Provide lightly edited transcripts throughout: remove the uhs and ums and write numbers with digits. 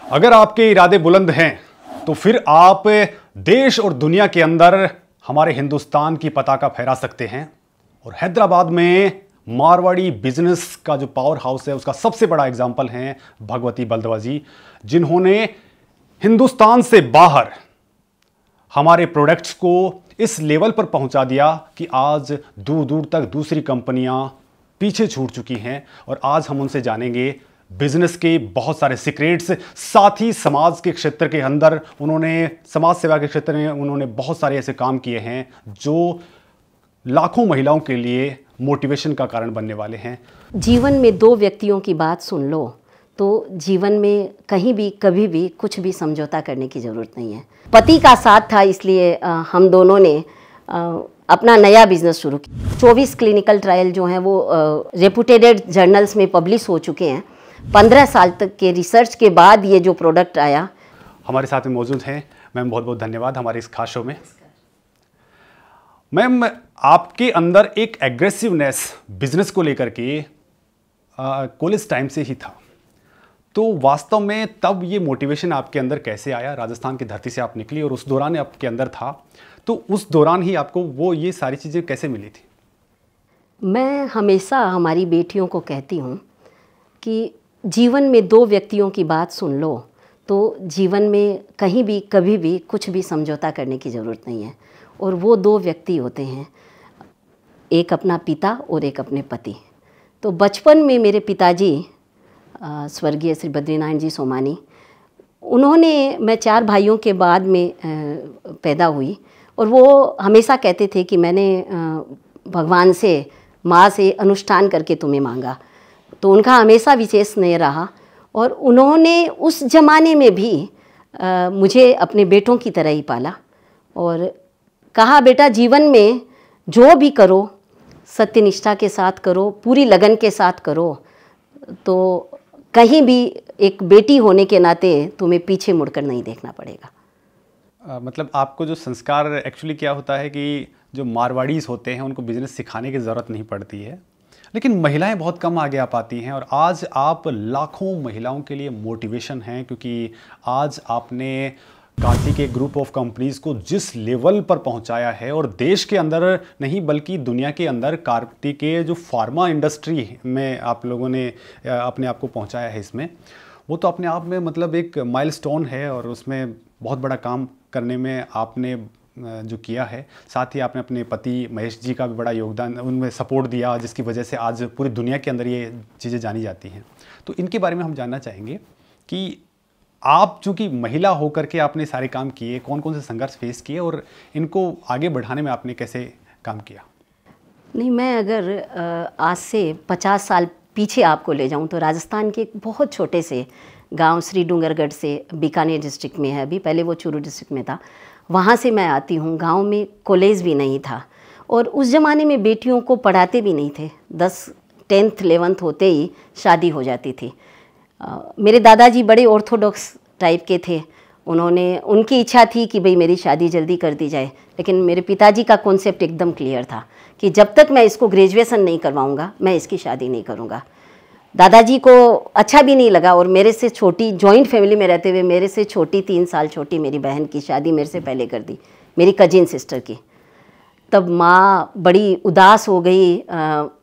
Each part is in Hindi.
अगर आपके इरादे बुलंद हैं तो फिर आप देश और दुनिया के अंदर हमारे हिंदुस्तान की पताका फहरा सकते हैं। और हैदराबाद में मारवाड़ी बिजनेस का जो पावर हाउस है उसका सबसे बड़ा एग्जाम्पल है भगवती बल्दवा जी, जिन्होंने हिंदुस्तान से बाहर हमारे प्रोडक्ट्स को इस लेवल पर पहुंचा दिया कि आज दूर दूर तक दूसरी कंपनियां पीछे छूट चुकी हैं। और आज हम उनसे जानेंगे बिजनेस के बहुत सारे सीक्रेट्स, साथ ही समाज के क्षेत्र के अंदर उन्होंने समाज सेवा के क्षेत्र में उन्होंने बहुत सारे ऐसे काम किए हैं जो लाखों महिलाओं के लिए मोटिवेशन का कारण बनने वाले हैं। जीवन में दो व्यक्तियों की बात सुन लो तो जीवन में कहीं भी कभी भी कुछ भी समझौता करने की ज़रूरत नहीं है। पति का साथ था, इसलिए हम दोनों ने अपना नया बिजनेस शुरू किया। 24 क्लिनिकल ट्रायल जो हैं वो रेपुटेड जर्नल्स में पब्लिश हो चुके हैं। 15 साल तक के रिसर्च के बाद ये जो प्रोडक्ट आया। हमारे साथ में मौजूद हैं मैम, बहुत बहुत धन्यवाद हमारे इस खास शो में। मैम, आपके अंदर एक एग्रेसिवनेस बिजनेस को लेकर के कॉलेज टाइम से ही था, तो वास्तव में तब ये मोटिवेशन आपके अंदर कैसे आया? राजस्थान की धरती से आप निकली और उस दौरान आपके अंदर था, तो उस दौरान ही आपको वो ये सारी चीज़ें कैसे मिली थी? मैं हमेशा हमारी बेटियों को कहती हूँ कि जीवन में दो व्यक्तियों की बात सुन लो तो जीवन में कहीं भी कभी भी कुछ भी समझौता करने की ज़रूरत नहीं है। और वो दो व्यक्ति होते हैं, एक अपना पिता और एक अपने पति। तो बचपन में मेरे पिताजी स्वर्गीय श्री बद्रीनारायण जी सोमानी, उन्होंने, मैं 4 भाइयों के बाद में पैदा हुई, और वो हमेशा कहते थे कि मैंने भगवान से, माँ से अनुष्ठान करके तुम्हें मांगा। तो उनका हमेशा विशेष स्नेह रहा और उन्होंने उस ज़माने में भी मुझे अपने बेटों की तरह ही पाला और कहा, बेटा जीवन में जो भी करो सत्यनिष्ठा के साथ करो, पूरी लगन के साथ करो, तो कहीं भी एक बेटी होने के नाते तुम्हें पीछे मुड़कर नहीं देखना पड़ेगा। मतलब आपको जो संस्कार एक्चुअली क्या होता है कि जो मारवाड़ीज होते हैं उनको बिजनेस सिखाने की ज़रूरत नहीं पड़ती है, लेकिन महिलाएं बहुत कम आगे आ पाती हैं। और आज आप लाखों महिलाओं के लिए मोटिवेशन हैं, क्योंकि आज आपने कांटी के ग्रुप ऑफ कंपनीज को जिस लेवल पर पहुंचाया है, और देश के अंदर नहीं बल्कि दुनिया के अंदर कांटी के जो फार्मा इंडस्ट्री में आप लोगों ने अपने आप को पहुंचाया है, इसमें वो तो अपने आप में मतलब एक माइलस्टोन है। और उसमें बहुत बड़ा काम करने में आपने जो किया है, साथ ही आपने अपने पति महेश जी का भी बड़ा योगदान, उनमें सपोर्ट दिया, जिसकी वजह से आज पूरी दुनिया के अंदर ये चीज़ें जानी जाती हैं। तो इनके बारे में हम जानना चाहेंगे कि आप चूँकि महिला होकर के आपने सारे काम किए, कौन कौन से संघर्ष फेस किए और इनको आगे बढ़ाने में आपने कैसे काम किया? नहीं, मैं अगर आज से 50 साल पीछे आपको ले जाऊं तो राजस्थान के एक बहुत छोटे से गांव श्री डूंगरगढ़ से, बीकानेर डिस्ट्रिक्ट में है अभी, पहले वो चूरू डिस्ट्रिक्ट में था, वहाँ से मैं आती हूँ। गांव में कॉलेज भी नहीं था और उस ज़माने में बेटियों को पढ़ाते भी नहीं थे। 10th 11th होते ही शादी हो जाती थी। मेरे दादाजी बड़े ऑर्थोडॉक्स टाइप के थे, उनकी इच्छा थी कि भाई मेरी शादी जल्दी कर दी जाए, लेकिन मेरे पिताजी का कॉन्सेप्ट एकदम क्लियर था कि जब तक मैं इसको ग्रेजुएशन नहीं करवाऊंगा मैं इसकी शादी नहीं करूंगा। दादाजी को अच्छा भी नहीं लगा और मेरे से छोटी, जॉइंट फैमिली में रहते हुए मेरे से छोटी, 3 साल छोटी मेरी बहन की शादी मेरे से पहले कर दी, मेरी कजिन सिस्टर की। तब माँ बड़ी उदास हो गई,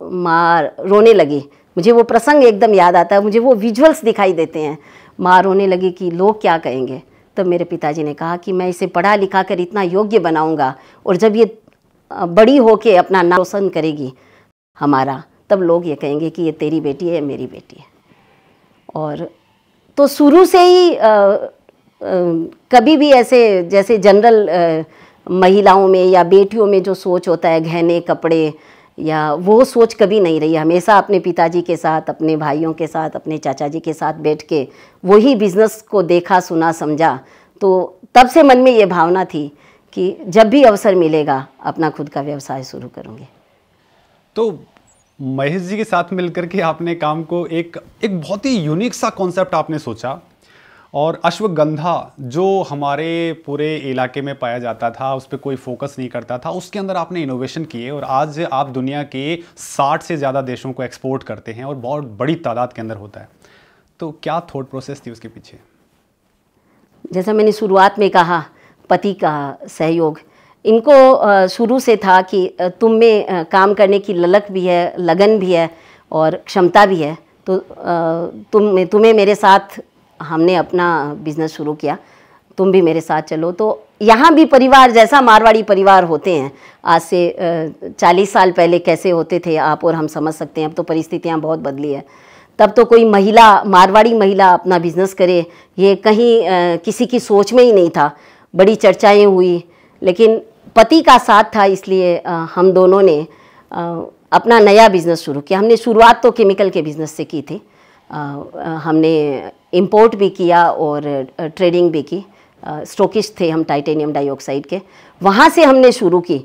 माँ रोने लगी। मुझे वो प्रसंग एकदम याद आता है, मुझे वो विजुअल्स दिखाई देते हैं। माँ रोने लगी कि लोग क्या कहेंगे। तब मेरे पिताजी ने कहा कि मैं इसे पढ़ा लिखा कर इतना योग्य बनाऊंगा और जब ये बड़ी होके अपना नाम रोशन करेगी हमारा, तब लोग ये कहेंगे कि ये तेरी बेटी है, मेरी बेटी है। और तो शुरू से ही कभी भी ऐसे जैसे जनरल महिलाओं में या बेटियों में जो सोच होता है गहने कपड़े, या वो सोच कभी नहीं रही। हमेशा अपने पिताजी के साथ, अपने भाइयों के साथ, अपने चाचा जी के साथ बैठ के वही बिज़नेस को देखा, सुना, समझा। तो तब से मन में ये भावना थी कि जब भी अवसर मिलेगा अपना खुद का व्यवसाय शुरू करूँगी। तो महेश जी के साथ मिलकर के आपने काम को एक बहुत ही यूनिक सा कॉन्सेप्ट आपने सोचा, और अश्वगंधा जो हमारे पूरे इलाके में पाया जाता था, उस पर कोई फोकस नहीं करता था, उसके अंदर आपने इनोवेशन किए और आज आप दुनिया के 60 से ज़्यादा देशों को एक्सपोर्ट करते हैं और बहुत बड़ी तादाद के अंदर होता है। तो क्या थॉट प्रोसेस थी उसके पीछे? जैसा मैंने शुरुआत में कहा, पति का सहयोग, इनको शुरू से था कि तुम में काम करने की ललक भी है, लगन भी है और क्षमता भी है, तो तुम्हें मेरे साथ हमने अपना बिज़नेस शुरू किया, तुम भी मेरे साथ चलो। तो यहाँ भी परिवार जैसा मारवाड़ी परिवार होते हैं, आज से 40 साल पहले कैसे होते थे आप और हम समझ सकते हैं। अब तो परिस्थितियाँ बहुत बदली है। तब तो कोई महिला, मारवाड़ी महिला अपना बिज़नेस करे, ये कहीं किसी की सोच में ही नहीं था। बड़ी चर्चाएं हुई, लेकिन पति का साथ था, इसलिए हम दोनों ने अपना नया बिज़नेस शुरू किया। हमने शुरुआत तो केमिकल के बिज़नेस से की थी। हमने इंपोर्ट भी किया और ट्रेडिंग भी की। स्टॉकिस्ट थे हम टाइटेनियम डाइऑक्साइड के, वहाँ से हमने शुरू की।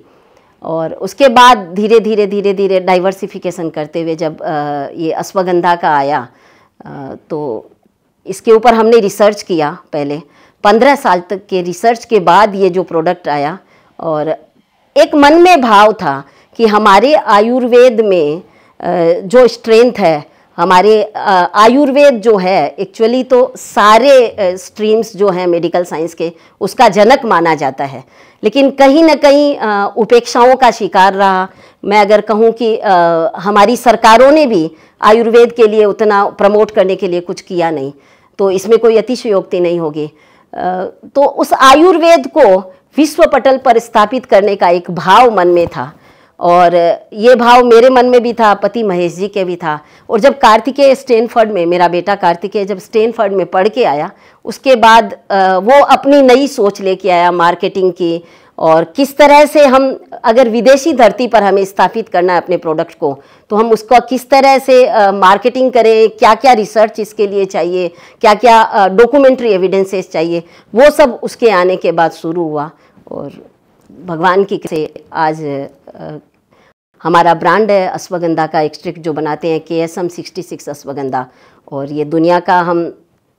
और उसके बाद धीरे धीरे डाइवर्सिफिकेशन करते हुए जब ये अश्वगंधा का आया, तो इसके ऊपर हमने रिसर्च किया। पहले 15 साल तक के रिसर्च के बाद ये जो प्रोडक्ट आया, और एक मन में भाव था कि हमारे आयुर्वेद में जो स्ट्रेंथ है, हमारे आयुर्वेद जो है एक्चुअली तो सारे स्ट्रीम्स जो हैं मेडिकल साइंस के, उसका जनक माना जाता है, लेकिन कहीं ना कहीं उपेक्षाओं का शिकार रहा। मैं अगर कहूँ कि हमारी सरकारों ने भी आयुर्वेद के लिए उतना प्रमोट करने के लिए कुछ किया नहीं, तो इसमें कोई अतिशयोक्ति नहीं होगी। तो उस आयुर्वेद को विश्व पटल पर स्थापित करने का एक भाव मन में था, और ये भाव मेरे मन में भी था, पति महेश जी के भी था। और जब कार्तिकेय स्टैनफोर्ड में, मेरा बेटा कार्तिकेय जब स्टैनफोर्ड में पढ़ के आया, उसके बाद वो अपनी नई सोच लेके आया मार्केटिंग की, और किस तरह से हम, अगर विदेशी धरती पर हमें स्थापित करना है अपने प्रोडक्ट को, तो हम उसको किस तरह से मार्केटिंग करें, क्या क्या रिसर्च इसके लिए चाहिए, क्या क्या डॉक्यूमेंट्री एविडेंसेस चाहिए, वो सब उसके आने के बाद शुरू हुआ। और भगवान की से आज हमारा ब्रांड है अश्वगंधा का एक्सट्रैक्ट जो बनाते हैं, KSM 66 अश्वगंधा। और ये दुनिया का, हम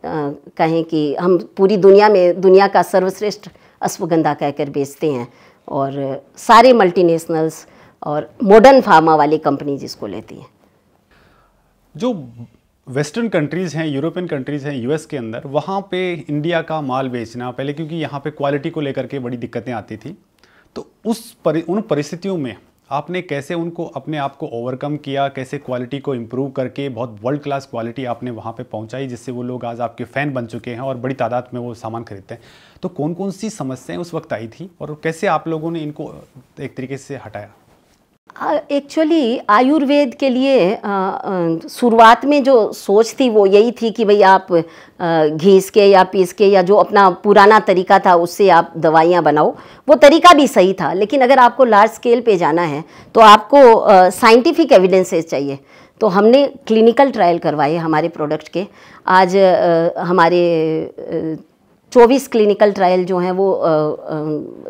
कहें कि हम पूरी दुनिया में दुनिया का सर्वश्रेष्ठ अश्वगंधा कहकर बेचते हैं, और सारे मल्टीनेशनल्स और मॉडर्न फार्मा वाली कंपनी जिसको लेती हैं। जो वेस्टर्न कंट्रीज़ हैं, यूरोपियन कंट्रीज़ हैं, US के अंदर, वहाँ पे इंडिया का माल बेचना पहले, क्योंकि यहाँ पे क्वालिटी को लेकर के बड़ी दिक्कतें आती थी, तो उन परिस्थितियों में आपने कैसे उनको, अपने आप को ओवरकम किया, कैसे क्वालिटी को इम्प्रूव करके बहुत वर्ल्ड क्लास क्वालिटी आपने वहाँ पे पहुँचाई, जिससे वो लोग आज आपके फ़ैन बन चुके हैं और बड़ी तादाद में वो सामान खरीदते हैं। तो कौन कौन सी समस्याएं उस वक्त आई थी और कैसे आप लोगों ने इनको एक तरीके से हटाया? एक्चुअली आयुर्वेद के लिए शुरुआत में जो सोच थी वो यही थी कि भाई आप घीस के या पीस के या जो अपना पुराना तरीका था उससे आप दवाइयाँ बनाओ। वो तरीका भी सही था, लेकिन अगर आपको लार्ज स्केल पे जाना है तो आपको साइंटिफिक एविडेंसेस चाहिए। तो हमने क्लिनिकल ट्रायल करवाए हमारे प्रोडक्ट के। आज हमारे 24 क्लिनिकल ट्रायल जो हैं वो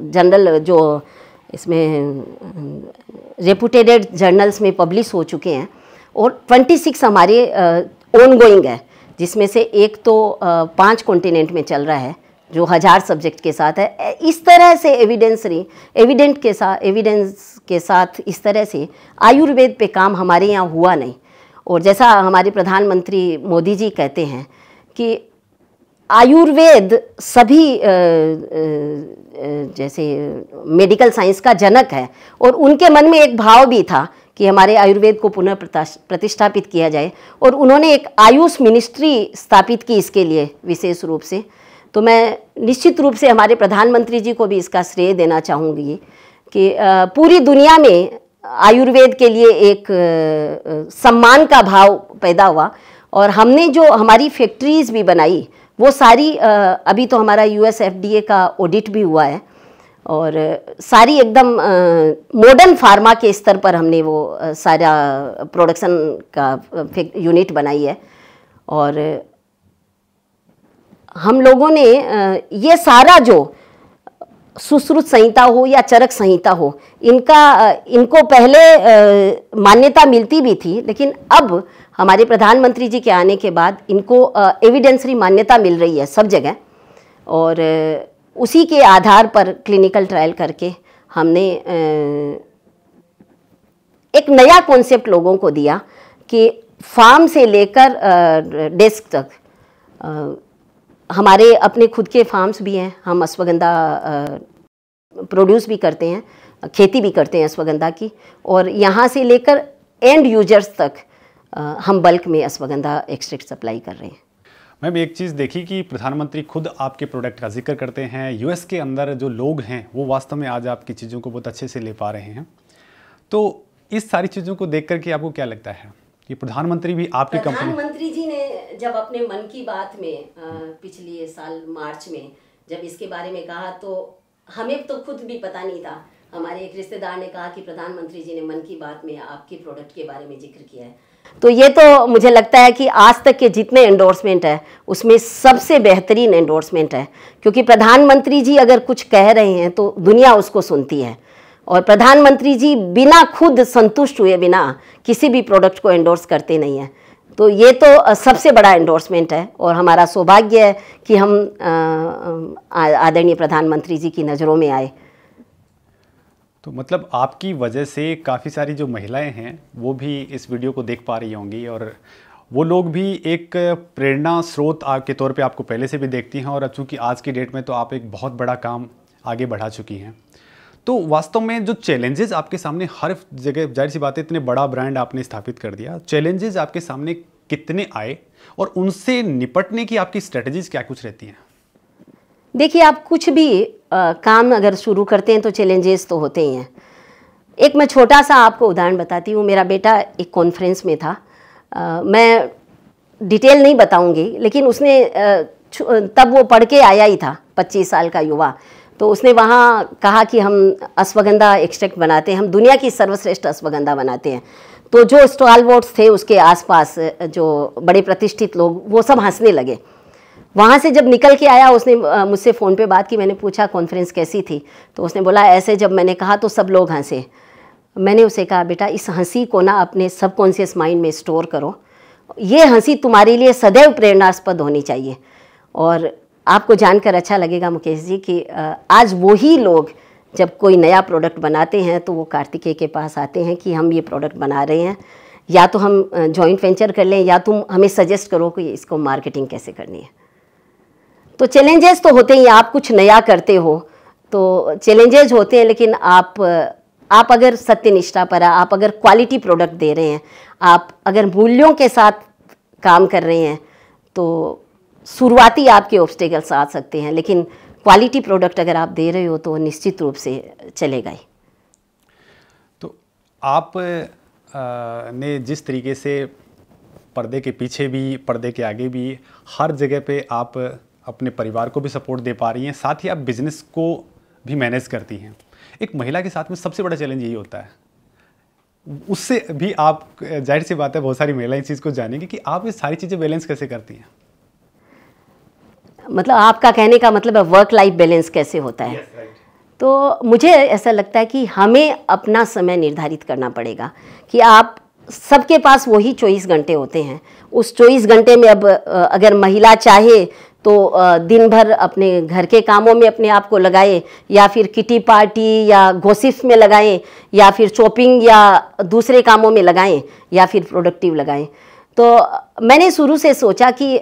जनरल जो इसमें रेपुटेड जर्नल्स में पब्लिश हो चुके हैं, और 26 हमारे ऑनगोइंग है, जिसमें से एक तो 5 कॉन्टिनेंट में चल रहा है जो 1000 सब्जेक्ट के साथ है। इस तरह से एविडेंस के साथ इस तरह से आयुर्वेद पे काम हमारे यहाँ हुआ नहीं। और जैसा हमारे प्रधानमंत्री मोदी जी कहते हैं कि आयुर्वेद सभी जैसे मेडिकल साइंस का जनक है, और उनके मन में एक भाव भी था कि हमारे आयुर्वेद को पुनः प्रतिष्ठापित किया जाए, और उन्होंने एक आयुष मिनिस्ट्री स्थापित की इसके लिए विशेष रूप से। तो मैं निश्चित रूप से हमारे प्रधानमंत्री जी को भी इसका श्रेय देना चाहूँगी कि पूरी दुनिया में आयुर्वेद के लिए एक सम्मान का भाव पैदा हुआ। और हमने जो हमारी फैक्ट्रीज़ भी बनाई वो सारी अभी तो हमारा US FDA का ऑडिट भी हुआ है, और सारी एकदम मॉडर्न फार्मा के स्तर पर हमने वो सारा प्रोडक्शन का यूनिट बनाई है। और हम लोगों ने ये सारा जो सुश्रुत संहिता हो या चरक संहिता हो, इनको पहले मान्यता मिलती भी थी, लेकिन अब हमारे प्रधानमंत्री जी के आने के बाद इनको एविडेंसरी मान्यता मिल रही है सब जगह। और उसी के आधार पर क्लिनिकल ट्रायल करके हमने एक नया कॉन्सेप्ट लोगों को दिया कि फार्म से लेकर डेस्क तक हमारे अपने खुद के फार्म्स भी हैं, हम अश्वगंधा प्रोड्यूस भी करते हैं, खेती भी करते हैं अश्वगंधा की, और यहाँ से लेकर एंड यूजर्स तक हम बल्क में अश्वगंधा एक्सट्रैक्ट सप्लाई कर रहे हैं। मैम एक चीज़ देखी कि प्रधानमंत्री खुद आपके प्रोडक्ट का जिक्र करते हैं, यूएस के अंदर जो लोग हैं वो वास्तव में आज आपकी चीज़ों को बहुत अच्छे से ले पा रहे हैं। तो इस सारी चीज़ों को देख करके आपको क्या लगता है कि प्रधानमंत्री भी आपकी कंपनी, प्रधानमंत्री जी ने जब अपने मन की बात में पिछले साल मार्च में जब इसके बारे में कहा, तो हमें तो खुद भी पता नहीं था। हमारे एक रिश्तेदार ने कहा कि प्रधानमंत्री जी ने मन की बात में आपके प्रोडक्ट के बारे में जिक्र किया है। तो ये तो मुझे लगता है कि आज तक के जितने एंडोर्समेंट है उसमें सबसे बेहतरीन एंडोर्समेंट है, क्योंकि प्रधानमंत्री जी अगर कुछ कह रहे हैं तो दुनिया उसको सुनती है, और प्रधानमंत्री जी बिना खुद संतुष्ट हुए बिना किसी भी प्रोडक्ट को एंडोर्स करते नहीं हैं। तो ये तो सबसे बड़ा एंडोर्समेंट है, और हमारा सौभाग्य है कि हम आदरणीय प्रधानमंत्री जी की नज़रों में आए। तो मतलब आपकी वजह से काफ़ी सारी जो महिलाएं हैं वो भी इस वीडियो को देख पा रही होंगी, और वो लोग भी एक प्रेरणा स्रोत के तौर पे आपको पहले से भी देखती हैं, और चूँकि आज की डेट में तो आप एक बहुत बड़ा काम आगे बढ़ा चुकी हैं। तो वास्तव में जो चैलेंजेस आपके सामने हर जगह, जाहिर सी बात है इतने बड़ा ब्रांड आपने स्थापित कर दिया, चैलेंजेस आपके सामने कितने आए और उनसे निपटने की आपकी स्ट्रेटजीज क्या कुछ रहती हैं? देखिए, आप कुछ भी काम अगर शुरू करते हैं तो चैलेंजेस तो होते ही हैं। एक मैं छोटा सा आपको उदाहरण बताती हूँ। मेरा बेटा एक कॉन्फ्रेंस में था, मैं डिटेल नहीं बताऊंगी, लेकिन उसने तब वो पढ़ के आया ही था, 25 साल का युवा। तो उसने वहाँ कहा कि हम अश्वगंधा एक्सट्रैक्ट बनाते हैं, हम दुनिया की सर्वश्रेष्ठ अश्वगंधा बनाते हैं। तो जो स्टॉलवर्ड्स थे उसके आसपास, जो बड़े प्रतिष्ठित लोग, वो सब हंसने लगे। वहाँ से जब निकल के आया उसने मुझसे फ़ोन पे बात की। मैंने पूछा कॉन्फ्रेंस कैसी थी, तो उसने बोला ऐसे जब मैंने कहा तो सब लोग हंसे। मैंने उसे कहा बेटा इस हंसी को ना अपने सबकॉन्शियस माइंड में स्टोर करो, ये हंसी तुम्हारे लिए सदैव प्रेरणास्पद होनी चाहिए। और आपको जानकर अच्छा लगेगा मुकेश जी कि आज वही लोग जब कोई नया प्रोडक्ट बनाते हैं तो वो कार्तिकेय के पास आते हैं कि हम ये प्रोडक्ट बना रहे हैं, या तो हम जॉइंट वेंचर कर लें या तुम हमें सजेस्ट करो कि इसको मार्केटिंग कैसे करनी है। तो चैलेंजेस तो होते ही, आप कुछ नया करते हो तो चैलेंजेस होते हैं, लेकिन आप अगर सत्यनिष्ठा पर, आप अगर क्वालिटी प्रोडक्ट दे रहे हैं, आप अगर मूल्यों के साथ काम कर रहे हैं, तो शुरुआती आपके ऑब्स्टेकल्स आ सकते हैं, लेकिन क्वालिटी प्रोडक्ट अगर आप दे रहे हो तो निश्चित रूप से चलेगा ही। तो आप ने जिस तरीके से पर्दे के पीछे भी, पर्दे के आगे भी, हर जगह पे आप अपने परिवार को भी सपोर्ट दे पा रही हैं, साथ ही आप बिजनेस को भी मैनेज करती हैं। एक महिला के साथ में सबसे बड़ा चैलेंज यही होता है, उससे भी आप, जाहिर सी बात है बहुत सारी महिलाएं इस चीज़ को जानेंगी कि आप ये सारी चीज़ें बैलेंस कैसे करती हैं। मतलब आपका कहने का मतलब है वर्क लाइफ बैलेंस कैसे होता है? Yes, right. तो मुझे ऐसा लगता है कि हमें अपना समय निर्धारित करना पड़ेगा कि आप, सबके पास वही 24 घंटे होते हैं। उस 24 घंटे में अब अगर महिला चाहे तो दिन भर अपने घर के कामों में अपने आप को लगाए, या फिर किटी पार्टी या गॉसिप्स में लगाएं, या फिर शॉपिंग या दूसरे कामों में लगाएं, या फिर प्रोडक्टिव लगाएं। तो मैंने शुरू से सोचा कि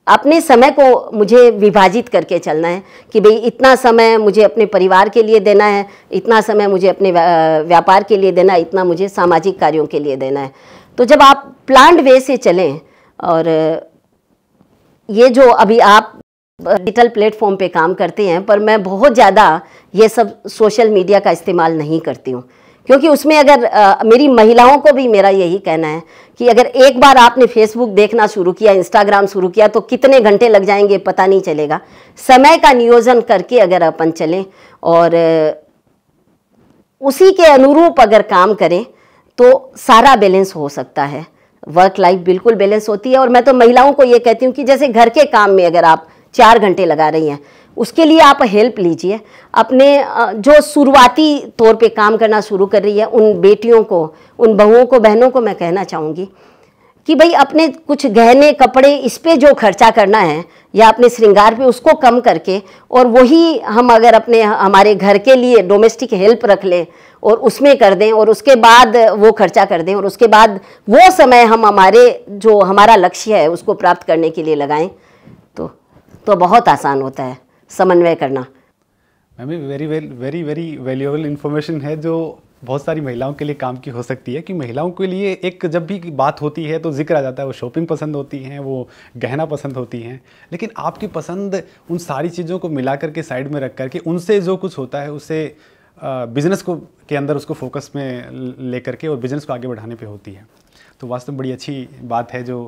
अपने समय को मुझे विभाजित करके चलना है कि भाई इतना समय मुझे अपने परिवार के लिए देना है, इतना समय मुझे अपने व्यापार के लिए देना है, इतना मुझे सामाजिक कार्यों के लिए देना है। तो जब आप प्लान्ड वे से चलें, और ये जो अभी आप डिजिटल प्लेटफॉर्म पे काम करते हैं, पर मैं बहुत ज़्यादा ये सब सोशल मीडिया का इस्तेमाल नहीं करती हूँ, क्योंकि उसमें अगर मेरी महिलाओं को भी मेरा यही कहना है कि अगर एक बार आपने फेसबुक देखना शुरू किया, इंस्टाग्राम शुरू किया, तो कितने घंटे लग जाएंगे पता नहीं चलेगा। समय का नियोजन करके अगर अपन चलें और उसी के अनुरूप अगर काम करें तो सारा बैलेंस हो सकता है। वर्क लाइफ बिल्कुल बैलेंस होती है। और मैं तो महिलाओं को ये कहती हूँ कि जैसे घर के काम में अगर आप 4 घंटे लगा रही हैं, उसके लिए आप हेल्प लीजिए। अपने जो शुरुआती तौर पे काम करना शुरू कर रही है उन बेटियों को, उन बहुओं को, बहनों को मैं कहना चाहूँगी कि भाई अपने कुछ गहने कपड़े इस पे जो खर्चा करना है या अपने श्रृंगार पे, उसको कम करके, और वही हम अगर अपने हमारे घर के लिए डोमेस्टिक हेल्प रख लें और उसमें कर दें, और उसके बाद वो खर्चा कर दें, और उसके बाद वो समय हम हमारे जो हमारा लक्ष्य है उसको प्राप्त करने के लिए लगाएं, तो तो बहुत आसान होता है समन्वय करना। Ma'am very very valuable information है जो बहुत सारी महिलाओं के लिए काम की हो सकती है कि महिलाओं के लिए एक जब भी बात होती है तो जिक्र आ जाता है, वो शॉपिंग पसंद होती हैं, वो गहना पसंद होती हैं, लेकिन आपकी पसंद उन सारी चीज़ों को मिला करके साइड में रख करके उनसे जो कुछ होता है उससे बिज़नेस को के अंदर उसको फोकस में लेकर के और बिज़नेस को आगे बढ़ाने पे होती है। तो वास्तव में बड़ी अच्छी बात है जो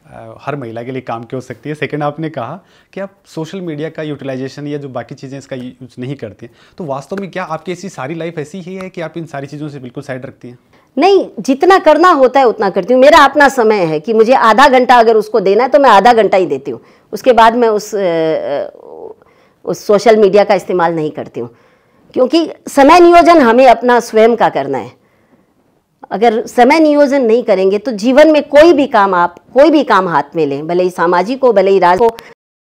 हर महिला के लिए काम की हो सकती है। सेकंड, आपने कहा कि आप सोशल मीडिया का यूटिलाइजेशन या जो बाकी चीज़ें इसका यूज नहीं करती हैं, तो वास्तव में क्या आपकी ऐसी सारी लाइफ ऐसी ही है कि आप इन सारी चीज़ों से बिल्कुल साइड रखती हैं? नहीं, जितना करना होता है उतना करती हूँ। मेरा अपना समय है कि मुझे आधा घंटा अगर उसको देना है तो मैं आधा घंटा ही देती हूँ, उसके बाद मैं उस सोशल मीडिया का इस्तेमाल नहीं करती हूँ, क्योंकि समय नियोजन हमें अपना स्वयं का करना है। अगर समय नियोजन नहीं करेंगे तो जीवन में कोई भी काम हाथ में लें, भले ही सामाजिक हो, भले ही राज हो,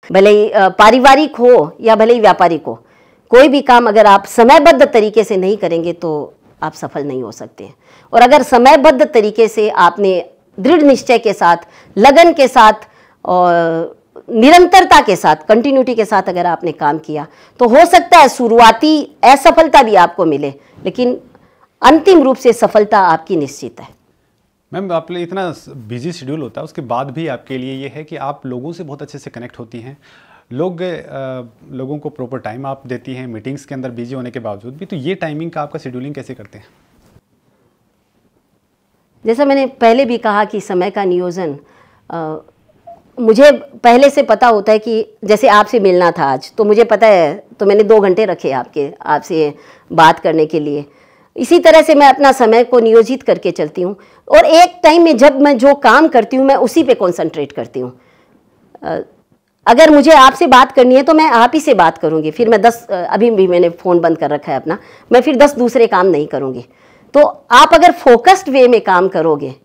भले ही पारिवारिक हो या भले ही व्यापारिक हो, कोई भी काम अगर आप समयबद्ध तरीके से नहीं करेंगे तो आप सफल नहीं हो सकते हैं। और अगर समयबद्ध तरीके से आपने दृढ़ निश्चय के साथ, लगन के साथ और निरंतरता के साथ, कंटिन्यूटी के साथ अगर आपने काम किया तो हो सकता है शुरुआती असफलता भी आपको मिले, लेकिन अंतिम रूप से सफलता आपकी निश्चित है। मैम, आप लिए इतना बिजी शेड्यूल होता है, उसके बाद भी आपके लिए ये है कि आप लोगों से बहुत अच्छे से कनेक्ट होती हैं, लोगों को प्रॉपर टाइम आप देती हैं मीटिंग्स के अंदर बिजी होने के बावजूद भी, तो ये टाइमिंग का आपका शेड्यूलिंग कैसे करते हैं? जैसा मैंने पहले भी कहा कि समय का नियोजन मुझे पहले से पता होता है कि जैसे आपसे मिलना था आज, तो मुझे पता है, तो मैंने 2 घंटे रखे आपसे बात करने के लिए। इसी तरह से मैं अपना समय को नियोजित करके चलती हूँ और एक टाइम में जब मैं जो काम करती हूँ मैं उसी पे कंसंट्रेट करती हूँ। अगर मुझे आपसे बात करनी है तो मैं आप ही से बात करूँगी, फिर मैं अभी भी मैंने फ़ोन बंद कर रखा है अपना, मैं फिर 10 दूसरे काम नहीं करूँगी। तो आप अगर फोकस्ड वे में काम करोगे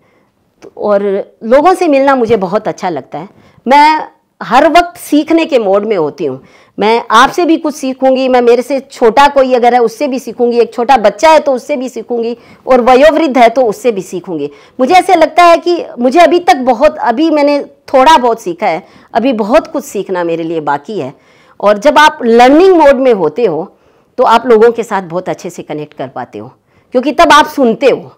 तो, और लोगों से मिलना मुझे बहुत अच्छा लगता है। मैं हर वक्त सीखने के मोड में होती हूँ। मैं आपसे भी कुछ सीखूंगी, मैं मेरे से छोटा कोई अगर है उससे भी सीखूंगी, एक छोटा बच्चा है तो उससे भी सीखूंगी, और वयोवृद्ध है तो उससे भी सीखूंगी। मुझे ऐसे लगता है कि मुझे अभी मैंने थोड़ा बहुत सीखा है, अभी बहुत कुछ सीखना मेरे लिए बाकी है। और जब आप लर्निंग मोड में होते हो तो आप लोगों के साथ बहुत अच्छे से कनेक्ट कर पाते हो, क्योंकि तब आप सुनते हो।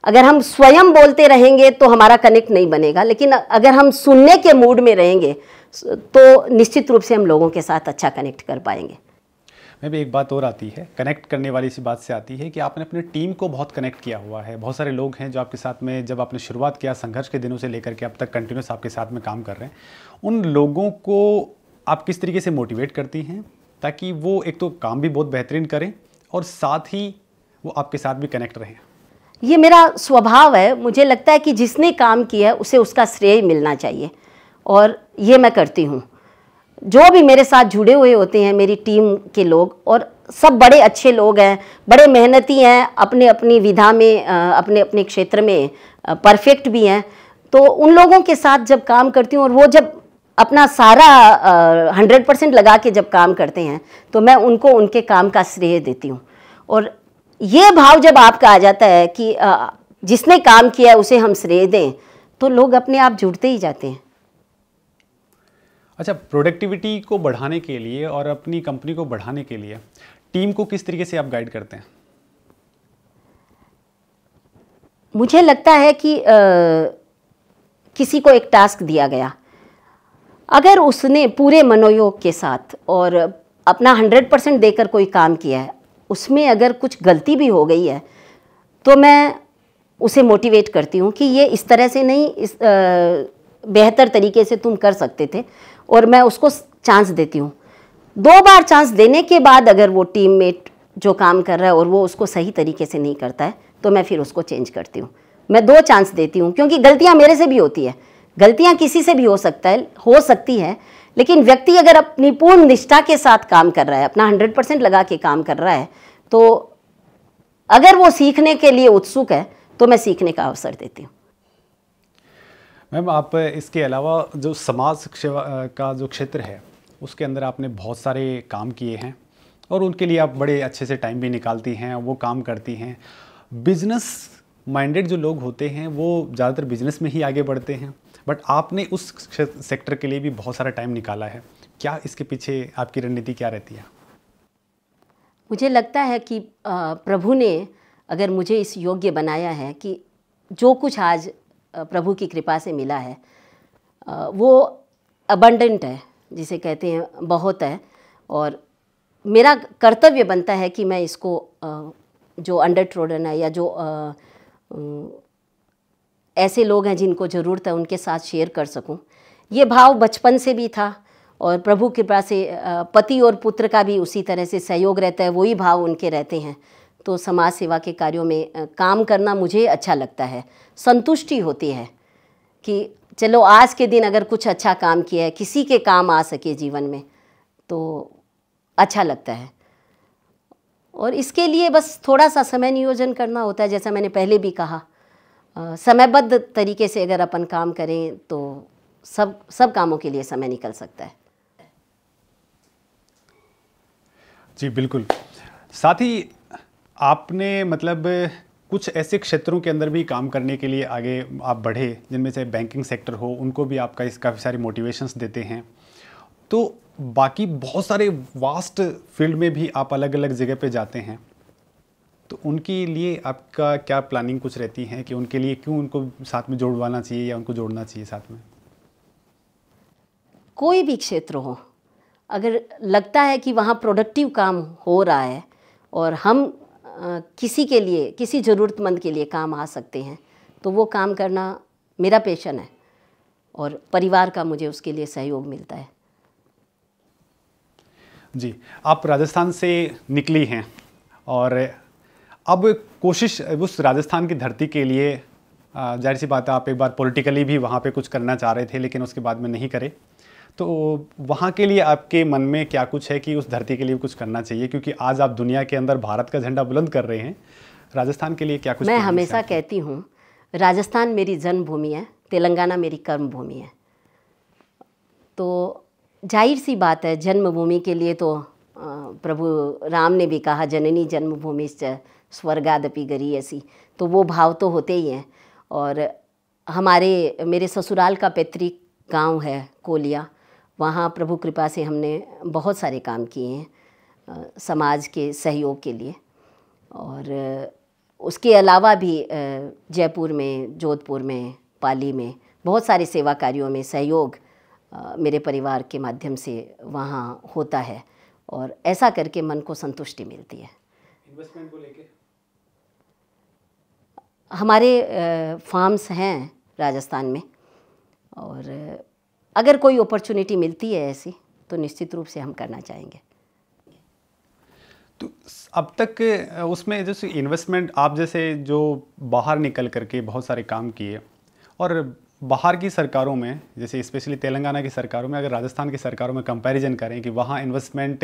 अगर हम स्वयं बोलते रहेंगे तो हमारा कनेक्ट नहीं बनेगा, लेकिन अगर हम सुनने के मूड में रहेंगे तो निश्चित रूप से हम लोगों के साथ अच्छा कनेक्ट कर पाएंगे। मैं भी एक बात और आती है, कनेक्ट करने वाली सी बात से आती है कि आपने अपने टीम को बहुत कनेक्ट किया हुआ है। बहुत सारे लोग हैं जो आपके साथ में, जब आपने शुरुआत किया संघर्ष के दिनों से लेकर के अब तक कंटिन्यूस आपके साथ में काम कर रहे हैं, उन लोगों को आप किस तरीके से मोटिवेट करती हैं ताकि वो एक तो काम भी बहुत बेहतरीन करें और साथ ही वो आपके साथ भी कनेक्ट रहें? ये मेरा स्वभाव है। मुझे लगता है कि जिसने काम किया है उसे उसका श्रेय मिलना चाहिए, और ये मैं करती हूँ। जो भी मेरे साथ जुड़े हुए होते हैं मेरी टीम के लोग, और सब बड़े अच्छे लोग हैं, बड़े मेहनती हैं, अपने अपनी विधा में, अपने अपने क्षेत्र में परफेक्ट भी हैं। तो उन लोगों के साथ जब काम करती हूँ और वो जब अपना सारा 100% लगा के जब काम करते हैं तो मैं उनको उनके काम का श्रेय देती हूँ। और ये भाव जब आपका आ जाता है कि जिसने काम किया है उसे हम श्रेय दें, तो लोग अपने आप जुड़ते ही जाते हैं। अच्छा, प्रोडक्टिविटी को बढ़ाने के लिए और अपनी कंपनी को बढ़ाने के लिए टीम को किस तरीके से आप गाइड करते हैं? मुझे लगता है कि किसी को एक टास्क दिया गया, अगर उसने पूरे मनोयोग के साथ और अपना 100% देकर कोई काम किया है, उसमें अगर कुछ गलती भी हो गई है तो मैं उसे मोटिवेट करती हूँ कि ये इस तरह से नहीं, इस बेहतर तरीके से तुम कर सकते थे, और मैं उसको चांस देती हूँ। 2 बार चांस देने के बाद अगर वो टीममेट जो काम कर रहा है और वो उसको सही तरीके से नहीं करता है तो मैं फिर उसको चेंज करती हूँ। मैं 2 चांस देती हूँ, क्योंकि गलतियाँ मेरे से भी होती है, गलतियाँ किसी से भी हो सकती है, लेकिन व्यक्ति अगर अपनी पूर्ण निष्ठा के साथ काम कर रहा है, अपना 100% लगा के काम कर रहा है, तो अगर वो सीखने के लिए उत्सुक है तो मैं सीखने का अवसर देती हूँ। मैम, आप इसके अलावा जो समाज सेवा का जो क्षेत्र है उसके अंदर आपने बहुत सारे काम किए हैं और उनके लिए आप बड़े अच्छे से टाइम भी निकालती हैं, वो काम करती हैं। बिजनेस माइंडेड जो लोग होते हैं वो ज़्यादातर बिजनेस में ही आगे बढ़ते हैं, बट आपने उस सेक्टर के लिए भी बहुत सारा टाइम निकाला है। क्या इसके पीछे आपकी रणनीति क्या रहती है? मुझे लगता है कि प्रभु ने अगर मुझे इस योग्य बनाया है कि जो कुछ आज प्रभु की कृपा से मिला है वो अबंडेंट है, जिसे कहते हैं बहुत है, और मेरा कर्तव्य बनता है कि मैं इसको जो अंडर ट्रोडन है या जो ऐसे लोग हैं जिनको ज़रूरत है उनके साथ शेयर कर सकूं। ये भाव बचपन से भी था और प्रभु कृपा से पति और पुत्र का भी उसी तरह से सहयोग रहता है, वही भाव उनके रहते हैं। तो समाज सेवा के कार्यों में काम करना मुझे अच्छा लगता है, संतुष्टि होती है कि चलो आज के दिन अगर कुछ अच्छा काम किया है, किसी के काम आ सके जीवन में, तो अच्छा लगता है। और इसके लिए बस थोड़ा सा समय नियोजन करना होता है। जैसा मैंने पहले भी कहा, समयबद्ध तरीके से अगर अपन काम करें तो सब कामों के लिए समय निकल सकता है। जी बिल्कुल। साथ ही आपने मतलब कुछ ऐसे क्षेत्रों के अंदर भी काम करने के लिए आगे आप बढ़े जिनमें से बैंकिंग सेक्टर हो, उनको भी आप काफ़ी सारी मोटिवेशंस देते हैं। तो बाकी बहुत सारे वास्ट फील्ड में भी आप अलग अलग जगह पे जाते हैं, तो उनके लिए आपका क्या प्लानिंग कुछ रहती है कि उनके लिए क्यों उनको साथ में जोड़वाना चाहिए या उनको जोड़ना चाहिए साथ में? कोई भी क्षेत्र हो, अगर लगता है कि वहाँ प्रोडक्टिव काम हो रहा है और हम किसी के लिए, किसी ज़रूरतमंद के लिए काम आ सकते हैं, तो वो काम करना मेरा पैशन है और परिवार का मुझे उसके लिए सहयोग मिलता है। जी, आप राजस्थान से निकली हैं और अब कोशिश उस राजस्थान की धरती के लिए, जाहिर सी बात है आप एक बार पॉलिटिकली भी वहाँ पे कुछ करना चाह रहे थे लेकिन उसके बाद में नहीं करे, तो वहाँ के लिए आपके मन में क्या कुछ है कि उस धरती के लिए कुछ करना चाहिए? क्योंकि आज आप दुनिया के अंदर भारत का झंडा बुलंद कर रहे हैं, राजस्थान के लिए क्या कुछ? मैं हमेशा कहती हूँ, राजस्थान मेरी जन्मभूमि है, तेलंगाना मेरी कर्मभूमि है। तो जाहिर सी बात है, जन्मभूमि के लिए तो प्रभु राम ने भी कहा जननी जन्मभूमिश्च स्वर्गादपि गरीयसी, तो वो भाव तो होते ही हैं। और मेरे ससुराल का पैतृक गांव है कोलिया, वहाँ प्रभु कृपा से हमने बहुत सारे काम किए हैं समाज के सहयोग के लिए। और उसके अलावा भी जयपुर में, जोधपुर में, पाली में बहुत सारे सेवा कार्यों में सहयोग मेरे परिवार के माध्यम से वहाँ होता है और ऐसा करके मन को संतुष्टि मिलती है। इन्वेस्टमेंट को लेके हमारे फार्म्स हैं राजस्थान में, और अगर कोई अपॉर्चुनिटी मिलती है ऐसी तो निश्चित रूप से हम करना चाहेंगे। तो अब तक उसमें जैसे इन्वेस्टमेंट, आप जैसे जो बाहर निकल करके बहुत सारे काम किए, और बाहर की सरकारों में जैसे स्पेशली तेलंगाना की सरकारों में अगर राजस्थान की सरकारों में कंपैरिजन करें कि वहाँ इन्वेस्टमेंट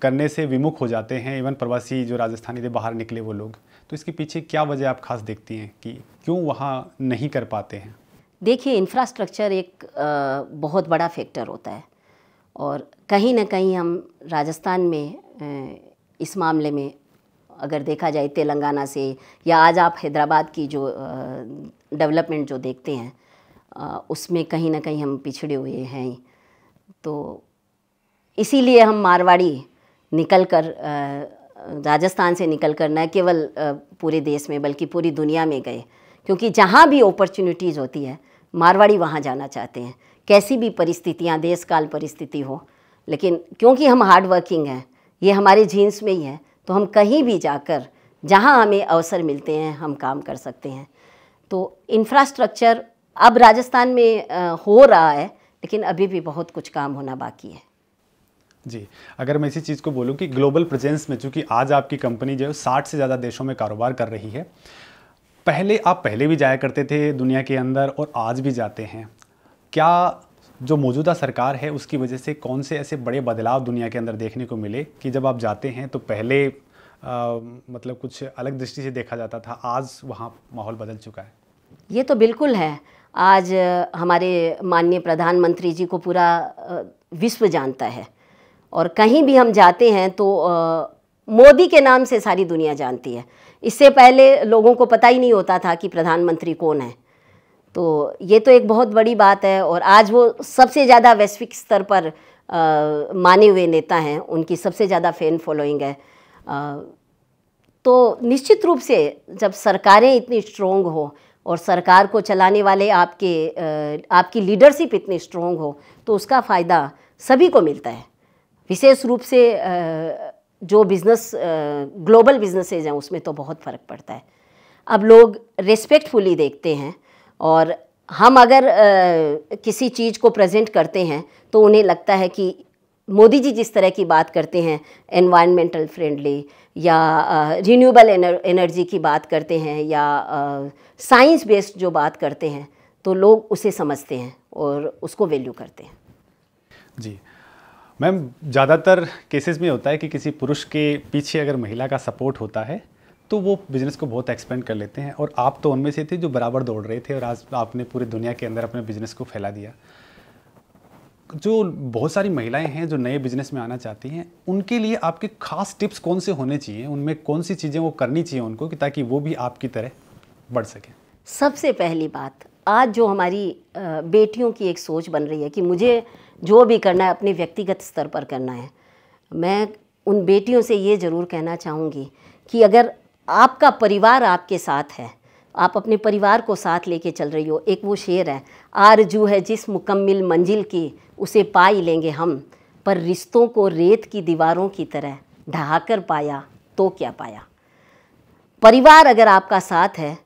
करने से विमुख हो जाते हैं इवन प्रवासी जो राजस्थानी थे बाहर निकले वो लोग, तो इसके पीछे क्या वजह आप खास देखती हैं कि क्यों वहाँ नहीं कर पाते हैं? देखिए, इंफ्रास्ट्रक्चर एक बहुत बड़ा फैक्टर होता है और कहीं ना कहीं हम राजस्थान में इस मामले में अगर देखा जाए तेलंगाना से, या आज आप हैदराबाद की जो डेवलपमेंट जो देखते हैं उसमें कहीं ना कहीं हम पिछड़े हुए हैं। तो इसीलिए हम मारवाड़ी निकलकर राजस्थान से निकलकर न केवल पूरे देश में बल्कि पूरी दुनिया में गए, क्योंकि जहाँ भी अपॉर्चुनिटीज़ होती है मारवाड़ी वहाँ जाना चाहते हैं। कैसी भी परिस्थितियाँ, देश काल परिस्थिति हो, लेकिन क्योंकि हम हार्ड वर्किंग हैं, ये हमारे जीन्स में ही है, तो हम कहीं भी जाकर जहाँ हमें अवसर मिलते हैं हम काम कर सकते हैं। तो इंफ्रास्ट्रक्चर अब राजस्थान में हो रहा है, लेकिन अभी भी बहुत कुछ काम होना बाकी है। जी, अगर मैं इसी चीज़ को बोलूँ कि ग्लोबल प्रेजेंस में, चूँकि आज आपकी कंपनी जो है 60 से ज़्यादा देशों में कारोबार कर रही है, आप पहले भी जाया करते थे दुनिया के अंदर और आज भी जाते हैं, क्या जो मौजूदा सरकार है उसकी वजह से कौन से ऐसे बड़े बदलाव दुनिया के अंदर देखने को मिले कि जब आप जाते हैं तो पहले मतलब कुछ अलग दृष्टि से देखा जाता था, आज वहाँ माहौल बदल चुका है? ये तो बिल्कुल है। आज हमारे माननीय प्रधानमंत्री जी को पूरा विश्व जानता है और कहीं भी हम जाते हैं तो मोदी के नाम से सारी दुनिया जानती है। इससे पहले लोगों को पता ही नहीं होता था कि प्रधानमंत्री कौन है। तो ये तो एक बहुत बड़ी बात है, और आज वो सबसे ज़्यादा वैश्विक स्तर पर माने हुए नेता हैं, उनकी सबसे ज़्यादा फैन फॉलोइंग है। तो निश्चित रूप से जब सरकारें इतनी स्ट्रोंग हो और सरकार को चलाने वाले आपकी लीडरशिप इतनी स्ट्रोंग हो, तो उसका फ़ायदा सभी को मिलता है। विशेष रूप से जो बिज़नेस ग्लोबल बिजनेसेज हैं उसमें तो बहुत फ़र्क पड़ता है। अब लोग रिस्पेक्टफुली देखते हैं, और हम अगर किसी चीज़ को प्रेजेंट करते हैं तो उन्हें लगता है कि मोदी जी जिस तरह की बात करते हैं, एनवायरमेंटल फ्रेंडली या रिन्यूएबल एनर्जी की बात करते हैं या साइंस बेस्ड जो बात करते हैं, तो लोग उसे समझते हैं और उसको वैल्यू करते हैं। जी मैम, ज़्यादातर केसेस में होता है कि किसी पुरुष के पीछे अगर महिला का सपोर्ट होता है तो वो बिज़नेस को बहुत एक्सपेंड कर लेते हैं, और आप तो उनमें से थे जो बराबर दौड़ रहे थे और आज आपने पूरी दुनिया के अंदर अपने बिज़नेस को फैला दिया। जो बहुत सारी महिलाएं हैं जो नए बिज़नेस में आना चाहती हैं, उनके लिए आपके खास टिप्स कौन से होने चाहिए, उनमें कौन सी चीज़ें वो करनी चाहिए उनको कि ताकि वो भी आपकी तरह बढ़ सकें? सबसे पहली बात, आज जो हमारी बेटियों की एक सोच बन रही है कि मुझे जो भी करना है अपने व्यक्तिगत स्तर पर करना है, मैं उन बेटियों से ये ज़रूर कहना चाहूँगी कि अगर आपका परिवार आपके साथ है, आप अपने परिवार को साथ लेके चल रही हो। एक वो शेर है, आरज़ू है जिस मुकम्मिल मंजिल की, उसे पा ही लेंगे हम, पर रिश्तों को रेत की दीवारों की तरह ढहाकर पाया तो क्या पाया। परिवार अगर आपका साथ है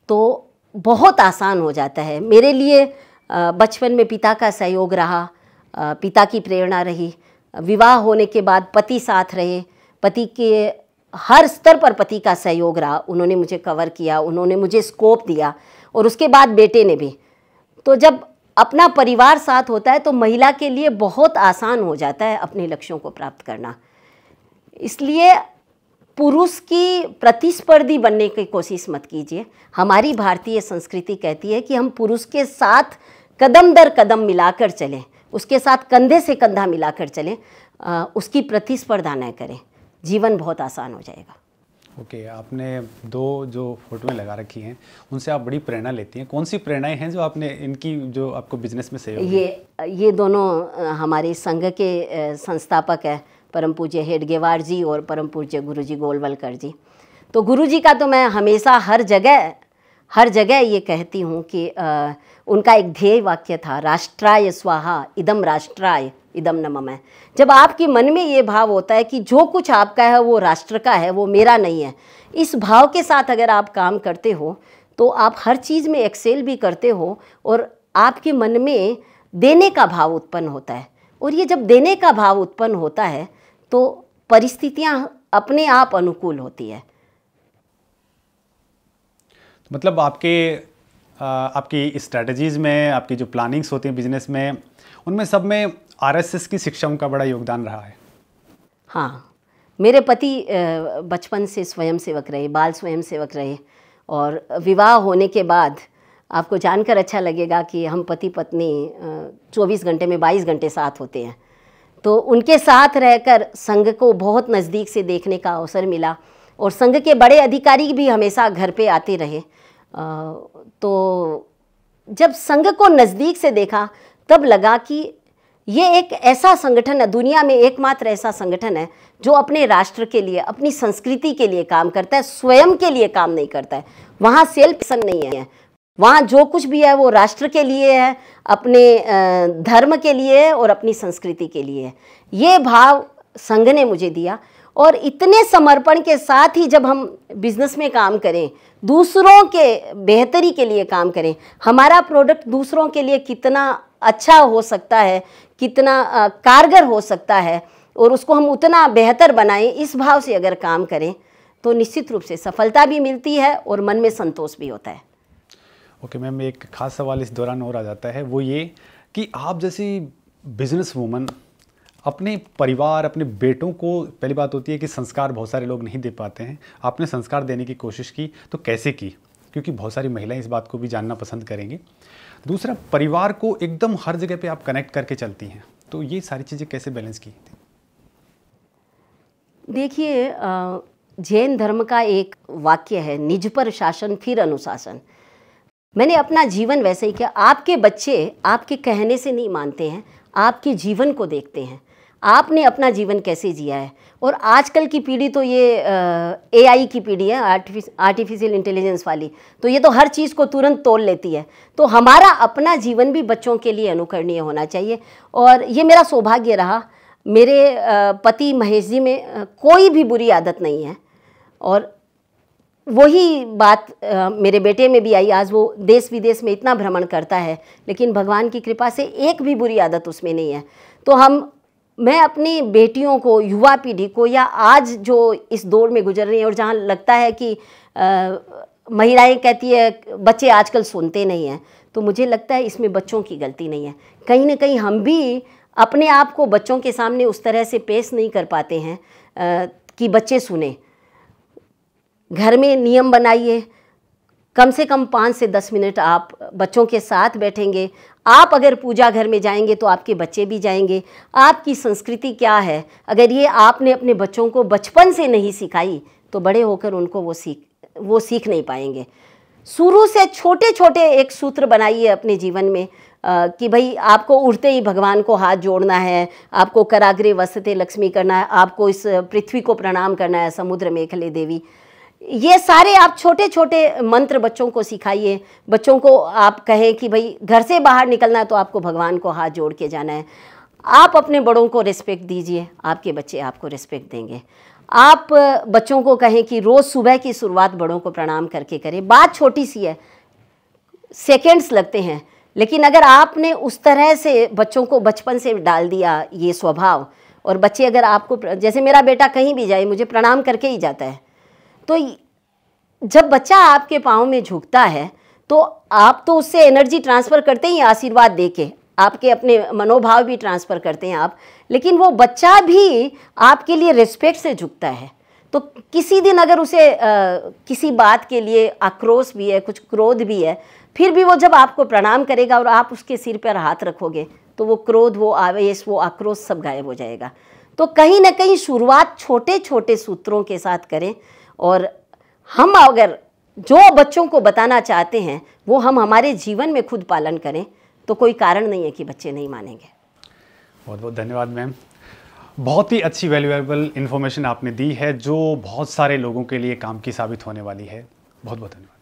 तो बहुत आसान हो जाता है। मेरे लिए बचपन में पिता का सहयोग रहा, पिता की प्रेरणा रही, विवाह होने के बाद पति साथ रहे, पति के हर स्तर पर पति का सहयोग रहा, उन्होंने मुझे कवर किया, उन्होंने मुझे स्कोप दिया, और उसके बाद बेटे ने भी। तो जब अपना परिवार साथ होता है तो महिला के लिए बहुत आसान हो जाता है अपने लक्ष्यों को प्राप्त करना। इसलिए पुरुष की प्रतिस्पर्धी बनने की कोशिश मत कीजिए। हमारी भारतीय संस्कृति कहती है कि हम पुरुष के साथ कदम दर कदम मिलाकर चलें, उसके साथ कंधे से कंधा मिलाकर चलें, उसकी प्रतिस्पर्धा न करें, जीवन बहुत आसान हो जाएगा। ओके, आपने दो जो फोटोएं लगा रखी हैं उनसे आप बड़ी प्रेरणा लेती हैं। कौन सी प्रेरणाएं हैं जो आपने इनकी जो आपको बिजनेस में सहयोग? ये दोनों हमारे संघ के संस्थापक हैं, परम पूज्य हेडगेवार जी और परम पूज्य गुरु जी गोलवलकर जी। तो गुरु जी का तो मैं हमेशा हर जगह ये कहती हूँ कि उनका एक ध्येय वाक्य था, राष्ट्राय स्वाहा इदम राष्ट्राय इदम नमः। जब आपके मन में ये भाव होता है कि जो कुछ आपका है वो राष्ट्र का है, वो मेरा नहीं है, इस भाव के साथ अगर आप काम करते हो तो आप हर चीज़ में एक्सेल भी करते हो, और आपके मन में देने का भाव उत्पन्न होता है। और ये जब देने का भाव उत्पन्न होता है तो परिस्थितियां अपने आप अनुकूल होती है। मतलब आपकी स्ट्रैटेजीज़ में, आपकी जो प्लानिंग्स होती हैं बिजनेस में, उनमें सब में आरएसएस की शिक्षाओं का बड़ा योगदान रहा है। हाँ, मेरे पति बचपन से स्वयंसेवक रहे, बाल स्वयंसेवक रहे, और विवाह होने के बाद आपको जानकर अच्छा लगेगा कि हम पति पत्नी 24 घंटे में 22 घंटे साथ होते हैं। तो उनके साथ रहकर संघ को बहुत नज़दीक से देखने का अवसर मिला, और संघ के बड़े अधिकारी भी हमेशा घर पे आते रहे। तो जब संघ को नज़दीक से देखा तब लगा कि ये एक ऐसा संगठन है, दुनिया में एकमात्र ऐसा संगठन है जो अपने राष्ट्र के लिए, अपनी संस्कृति के लिए काम करता है, स्वयं के लिए काम नहीं करता है। वहाँ सेल्फ नहीं है, वहाँ जो कुछ भी है वो राष्ट्र के लिए है, अपने धर्म के लिए है और अपनी संस्कृति के लिए है। ये भाव संघ ने मुझे दिया, और इतने समर्पण के साथ ही जब हम बिजनेस में काम करें, दूसरों के बेहतरी के लिए काम करें, हमारा प्रोडक्ट दूसरों के लिए कितना अच्छा हो सकता है, कितना कारगर हो सकता है, और उसको हम उतना बेहतर बनाएं, इस भाव से अगर काम करें तो निश्चित रूप से सफलता भी मिलती है और मन में संतोष भी होता है। ओके मैम, एक खास सवाल इस दौरान और आ जाता है, वो ये कि आप जैसी बिजनेस वूमन अपने परिवार, अपने बेटों को, पहली बात होती है कि संस्कार बहुत सारे लोग नहीं दे पाते हैं, आपने संस्कार देने की कोशिश की तो कैसे की? क्योंकि बहुत सारी महिलाएं इस बात को भी जानना पसंद करेंगी। दूसरा, परिवार को एकदम हर जगह पे आप कनेक्ट करके चलती हैं, तो ये सारी चीज़ें कैसे बैलेंस की? देखिए, जैन धर्म का एक वाक्य है, निज पर शासन फिर अनुशासन। मैंने अपना जीवन वैसे ही किया। आपके बच्चे आपके कहने से नहीं मानते हैं, आपके जीवन को देखते हैं, आपने अपना जीवन कैसे जिया है। और आजकल की पीढ़ी तो ये AI की पीढ़ी है, आर्टिफिशियल इंटेलिजेंस वाली, तो ये तो हर चीज़ को तुरंत तोल लेती है। तो हमारा अपना जीवन भी बच्चों के लिए अनुकरणीय होना चाहिए। और ये मेरा सौभाग्य रहा, मेरे पति महेश जी में कोई भी बुरी आदत नहीं है। और वही बात मेरे बेटे में भी आई। आज वो देश विदेश में इतना भ्रमण करता है, लेकिन भगवान की कृपा से एक भी बुरी आदत उसमें नहीं है। तो मैं अपनी बेटियों को, युवा पीढ़ी को, या आज जो इस दौर में गुजर रही है और जहाँ लगता है कि महिलाएं कहती है बच्चे आजकल सुनते नहीं हैं, तो मुझे लगता है इसमें बच्चों की गलती नहीं है। कहीं ना कहीं हम भी अपने आप को बच्चों के सामने उस तरह से पेश नहीं कर पाते हैं कि बच्चे सुने। घर में नियम बनाइए, कम से कम 5 से 10 मिनट आप बच्चों के साथ बैठेंगे। आप अगर पूजा घर में जाएंगे तो आपके बच्चे भी जाएंगे। आपकी संस्कृति क्या है, अगर ये आपने अपने बच्चों को बचपन से नहीं सिखाई तो बड़े होकर उनको वो सीख नहीं पाएंगे। शुरू से छोटे छोटे एक सूत्र बनाइए अपने जीवन में कि भाई आपको उठते ही भगवान को हाथ जोड़ना है, आपको कराग्रे वसते लक्ष्मी करना है, आपको इस पृथ्वी को प्रणाम करना है, समुद्र मेखले देवी। ये सारे आप छोटे छोटे मंत्र बच्चों को सिखाइए। बच्चों को आप कहें कि भाई घर से बाहर निकलना है तो आपको भगवान को हाथ जोड़ के जाना है। आप अपने बड़ों को रिस्पेक्ट दीजिए, आपके बच्चे आपको रिस्पेक्ट देंगे। आप बच्चों को कहें कि रोज़ सुबह की शुरुआत बड़ों को प्रणाम करके करें। बात छोटी सी है, सेकेंड्स लगते हैं, लेकिन अगर आपने उस तरह से बच्चों को बचपन से डाल दिया ये स्वभाव, और बच्चे अगर आपको, जैसे मेरा बेटा कहीं भी जाए मुझे प्रणाम करके ही जाता है, तो जब बच्चा आपके पाँव में झुकता है तो आप तो उससे एनर्जी ट्रांसफ़र करते ही, आशीर्वाद देके आपके अपने मनोभाव भी ट्रांसफ़र करते हैं आप, लेकिन वो बच्चा भी आपके लिए रिस्पेक्ट से झुकता है। तो किसी दिन अगर उसे किसी बात के लिए आक्रोश भी है, कुछ क्रोध भी है, फिर भी वो जब आपको प्रणाम करेगा और आप उसके सिर पर हाथ रखोगे तो वो क्रोध, वो आवेश, वो आक्रोश सब गायब हो जाएगा। तो कहीं ना कहीं शुरुआत छोटे छोटे सूत्रों के साथ करें। और हम अगर जो बच्चों को बताना चाहते हैं वो हम हमारे जीवन में खुद पालन करें तो कोई कारण नहीं है कि बच्चे नहीं मानेंगे। बहुत बहुत धन्यवाद मैम, बहुत ही अच्छी वैल्यूएबल इन्फॉर्मेशन आपने दी है जो बहुत सारे लोगों के लिए काम की साबित होने वाली है। बहुत बहुत धन्यवाद।